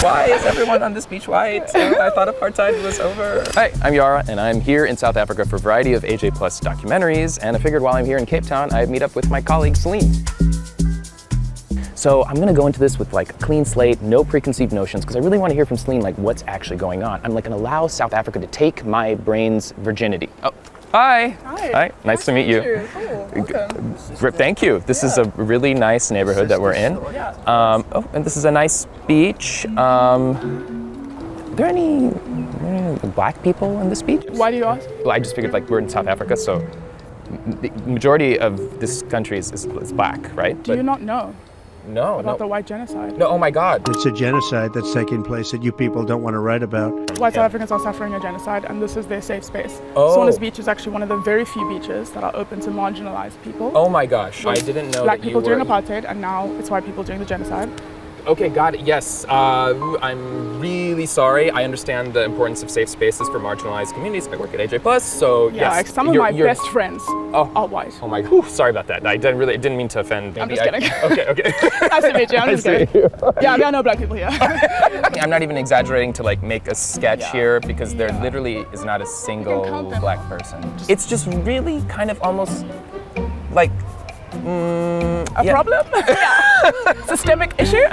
Why is everyone on this beach white? I thought apartheid was over. Hi, I'm Yara, and I'm here in South Africa for a variety of AJ Plus documentaries, and I figured while I'm here in Cape Town, I'd meet up with my colleague, Céline. So I'm gonna go into this with like a clean slate, no preconceived notions, because I really want to hear from Céline like what's actually going on. I'm like gonna allow South Africa to take my brain's virginity. Oh, hi. Hi. Nice to meet you. Welcome. Thank you. This is a really nice neighborhood that we're in. Oh, and this is a nice beach. Are there any black people on this beach? Why do you ask? Well, I just figured like we're in South Africa, so the majority of this country is black, right? Do you not know? No. About the white genocide? No, oh my God. It's a genocide that's taking place that you people don't want to write about. White South Africans are suffering a genocide, and this is their safe space. Oh. Sauna's Beach is actually one of the very few beaches that are open to marginalized people. Oh my gosh, I didn't know Black that you people were... during apartheid, and now it's white people during the genocide. Okay, got it, yes. I'm really sorry. I understand the importance of safe spaces for marginalized communities. I work at AJ Plus, so Yeah, yes. like some of my best friends are white. Oh my, whew, sorry about that. I didn't mean to offend. I'm just kidding. Okay. Nice to meet you, I'm just kidding. Yeah, there are no black people here. I'm not even exaggerating to like make a sketch here because there literally is not a single black person. It's just really kind of almost like, A problem? Yeah. Systemic issue?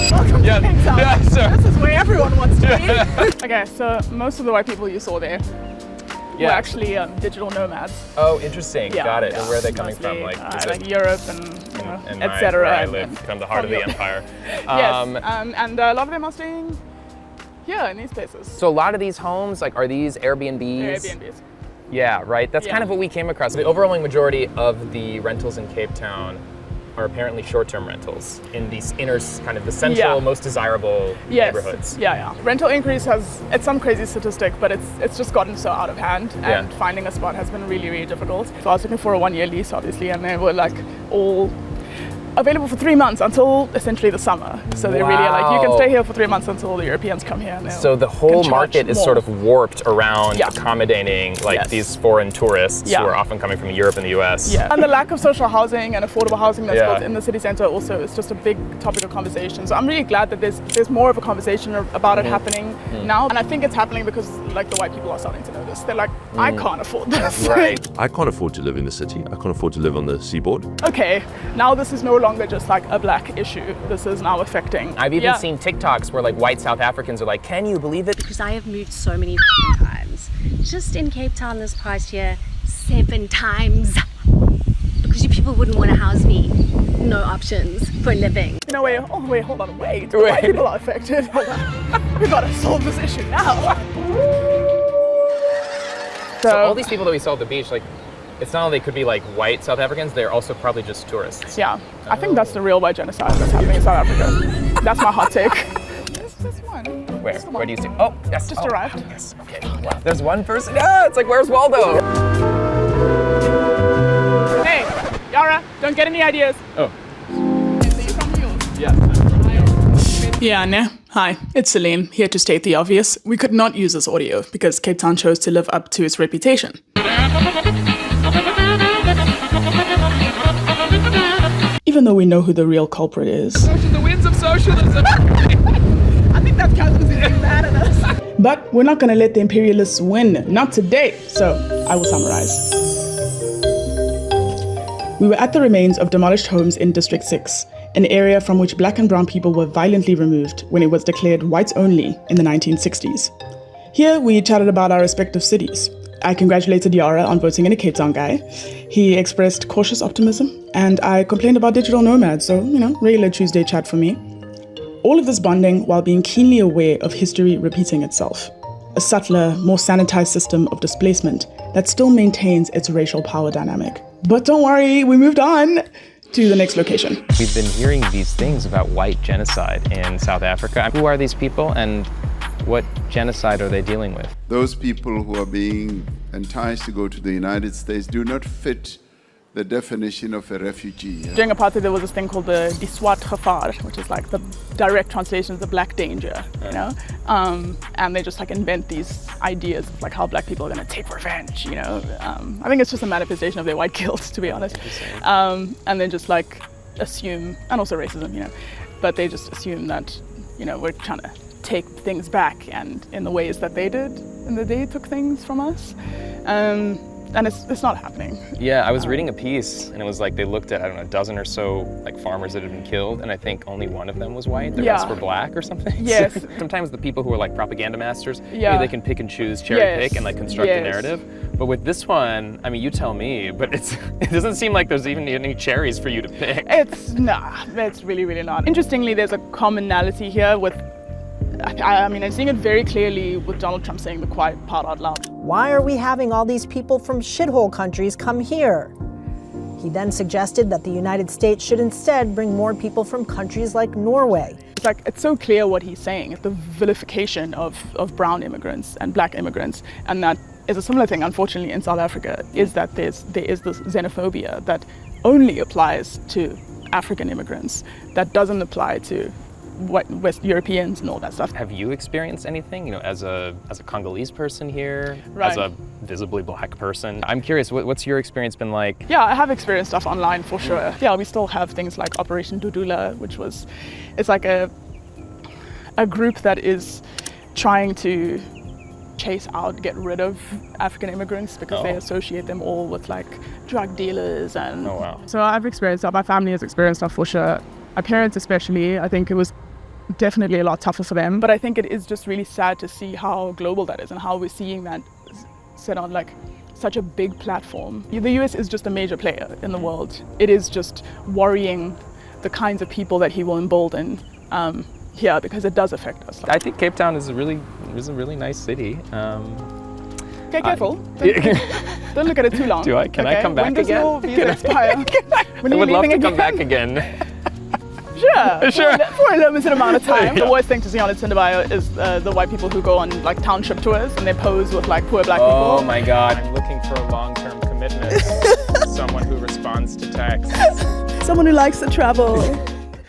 Welcome to Cape Town. Yeah, sure. This is where everyone wants to be. Okay, so most of the white people you saw there were actually digital nomads. Oh, interesting. Yeah, Got it. yeah. And where are they coming Mostly, from? Like Europe and etc. Where I live, kind of the heart of the empire. Yes, and a lot of them are staying here in these places. So a lot of these homes, like, are these Airbnbs? They're Airbnbs. Yeah, right. That's kind of what we came across. The overwhelming majority of the rentals in Cape Town are apparently short-term rentals in these inner, kind of the central, most desirable neighborhoods. Yeah. Rental increase it's some crazy statistic, but it's just gotten so out of hand, and finding a spot has been really, really difficult. So I was looking for a 1-year lease, obviously, and they were like all available for 3 months until essentially the summer. So they really are like, you can stay here for 3 months until the Europeans come here. So the whole market is sort of warped around accommodating like these foreign tourists who are often coming from Europe and the US. Yeah, and the lack of social housing and affordable housing that's built in the city center also is just a big topic of conversation. So I'm really glad that there's more of a conversation about it happening now. And I think it's happening because like the white people are starting to notice. They're like, I can't afford this. Right. I can't afford to live in the city. I can't afford to live on the seaboard. Okay, now this is no longer just like a black issue. This is now affecting. I've even seen TikToks where like white South Africans are like, can you believe it? Because I have moved so many times. Just in Cape Town this past year, 7 times. Because you people wouldn't want to house me. No options for living. No, wait, hold on, wait. White people are affected. We gotta solve this issue now. So all these people that we saw at the beach, like, it's not only they could be like white South Africans, they're also probably just tourists. Yeah, I think that's the real white genocide that's happening in South Africa. That's my hot take. This one. Where do you see? Oh, yes. Just arrived. Yes, okay. Wow. There's one person. Ah, it's like, where's Waldo? Hey, Yara, don't get any ideas. Oh. Yeah, ne? Hi, it's Céline, here to state the obvious. We could not use this audio because Cape Town chose to live up to its reputation. Even though we know who the real culprit is. The winds of socialism. I think that counts as being mad at us. But we're not going to let the imperialists win. Not today. So I will summarize. We were at the remains of demolished homes in District 6, an area from which black and brown people were violently removed when it was declared whites only in the 1960s. Here we chatted about our respective cities. I congratulated Yara on voting in a Cape Town guy. He expressed cautious optimism, and I complained about digital nomads, so, regular Tuesday chat for me. All of this bonding while being keenly aware of history repeating itself. A subtler, more sanitized system of displacement that still maintains its racial power dynamic. But don't worry, we moved on to the next location. We've been hearing these things about white genocide in South Africa. Who are these people and what genocide are they dealing with? Those people who are being enticed to go to the United States do not fit the definition of a refugee. During apartheid, there was this thing called the swart gevaar, which is like the direct translation of the black danger, and they just like invent these ideas of like how black people are going to take revenge, I think it's just a manifestation of their white guilt, to be honest. And then just like assume, and also racism, but they just assume that, we're trying to take things back and in the ways that they did, and that they took things from us. And it's not happening. Yeah, I was reading a piece, and it was like they looked at, I don't know, a dozen or so like farmers that had been killed, and I think only one of them was white, the rest were black or something. Yes. So sometimes the people who are like propaganda masters, Yeah. maybe they can pick and choose, cherry pick, and like construct a narrative. But with this one, I mean, you tell me, but it doesn't seem like there's even any cherries for you to pick. It's really, really not. Interestingly, there's a commonality here with, I'm seeing it very clearly with Donald Trump saying the quiet part out loud. Why are we having all these people from shithole countries come here? He then suggested that the United States should instead bring more people from countries like Norway. It's so clear what he's saying. It's the vilification of brown immigrants and black immigrants. And that is a similar thing, unfortunately, in South Africa, is that there is this xenophobia that only applies to African immigrants, that doesn't apply to West Europeans and all that stuff. Have you experienced anything, as a Congolese person here, Right. as a visibly black person? I'm curious, what's your experience been like? Yeah, I have experienced stuff online for sure. Yeah, we still have things like Operation Dudula, it's like a group that is trying to chase out, get rid of African immigrants because they associate them all with like drug dealers and. Oh wow. So I've experienced stuff. My family has experienced stuff for sure. My parents especially, I think it was definitely a lot tougher for them. But I think it is just really sad to see how global that is and how we're seeing that set on like such a big platform. The US is just a major player in the world. It is just worrying the kinds of people that he will embolden here, because it does affect us. I think Cape Town is a really nice city. Okay, careful. Don't look at it too long. Do I? Can I come back when again? When does your visa expire? When I are you would love to leaving come again? back again. Sure. For a limited amount of time. The worst thing to see on its Tinder bio is the white people who go on like township tours and they pose with like poor black people. Oh my God. I'm looking for a long-term commitment. Someone who responds to texts. Someone who likes to travel.